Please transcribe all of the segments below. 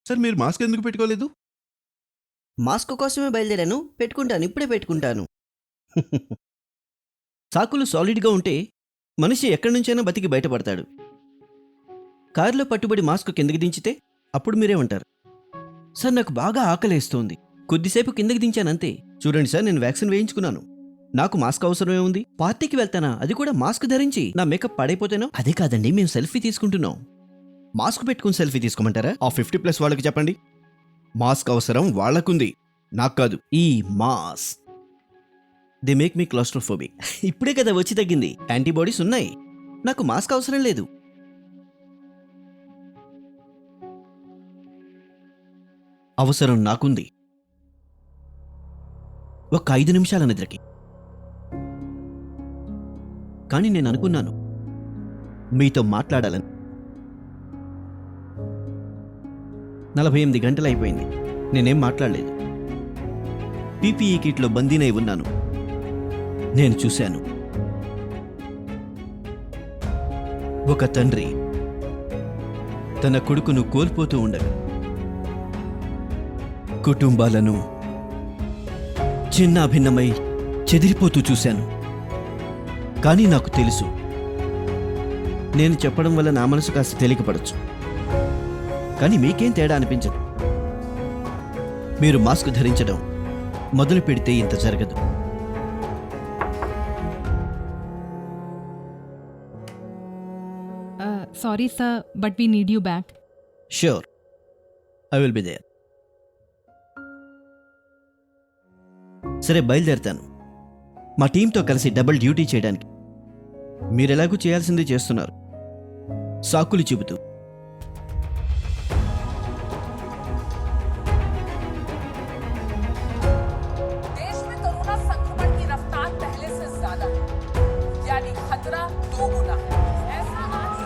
Sir మీరు mask ఎందుకు పెట్టుకోలేదు? మాస్క్ కోసమే బయలుదేరాను. పెట్టుకుంటాను, ఇప్పుడే పెట్టుకుంటాను. సాకులు సాలిడ్గా ఉంటే మనిషి ఎక్కడి నుంచైనా బతికి బయటపడతాడు. కారులో పట్టుబడి మాస్క్ కిందకి దించితే అప్పుడు మీరే ఉంటారు. సార్ నాకు బాగా ఆకలేస్తోంది, కొద్దిసేపు కిందకి దించానంతే. చూడండి సార్, నేను వ్యాక్సిన్ వేయించుకున్నాను. నాకు మాస్క్ అవసరమే ఉంది. పార్టీకి వెళ్తానా, అది కూడా మాస్క్ ధరించి? నా మేకప్ పాడైపోతేనో? అదే కాదండి, మేము సెల్ఫీ తీసుకుంటున్నాం. మాస్క్ పెట్టుకుని సెల్ఫీ తీసుకోమంటారా? ఆ 50+ వాళ్ళకి చెప్పండి. మాస్క్ అవసరం వాళ్ళకుంది, నాకు కాదు. ఈ mask they make me claustrophobic. ఇప్పుడే కదా వచ్చి తగ్గింది, యాంటీబాడీస్ ఉన్నాయి. నాకు మాస్క్ అవసరం లేదు. అవసరం నాకుంది. ఒక 5 నిమిషాల నిద్రకి. కానీ నేను అనుకున్నాను మీతో మాట్లాడాలని. 48 గంటలు అయిపోయింది, నేనేం మాట్లాడలేదు. పీపీఈ కిట్లో బందీనై ఉన్నాను. నేను చూశాను ఒక తండ్రి తన కొడుకును కోల్పోతూ ఉండగా కుటుంబాలను చిన్నాభిన్నమై చెదిరిపోతూ చూశాను. కానీ నాకు తెలుసు, నేను చెప్పడం వల్ల నా మనసు కాస్త తేలికపడచ్చు, కానీ మీకేం తేడా అనిపించదు. మీరు మాస్క్ ధరించడం మొదలు పెడితే ఇంత జరగదు. Sorry, sir, but we need you back. Sure, I will be there. సరే, బయలుదేరుతాను. మా టీంతో కలిసి డబుల్ డ్యూటీ చేయడానికి. మీరెలాగూ చేయాల్సింది చేస్తున్నారు, సాకులు చెబుతూ. देश में कोरोना संक्रमण की रफ्तार पहले से ज्यादा है, यानी खतरा 2 गुना है. ऐसा आज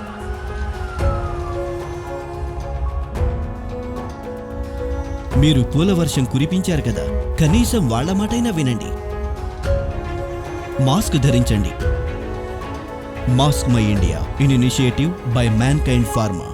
మీరు పూల వర్షం కురిపించారు కదా, కనీసం వాళ్ళ మాటైనా వినండి. మాస్క్ ధరించండి. Mask my India, in initiative by mankind pharma.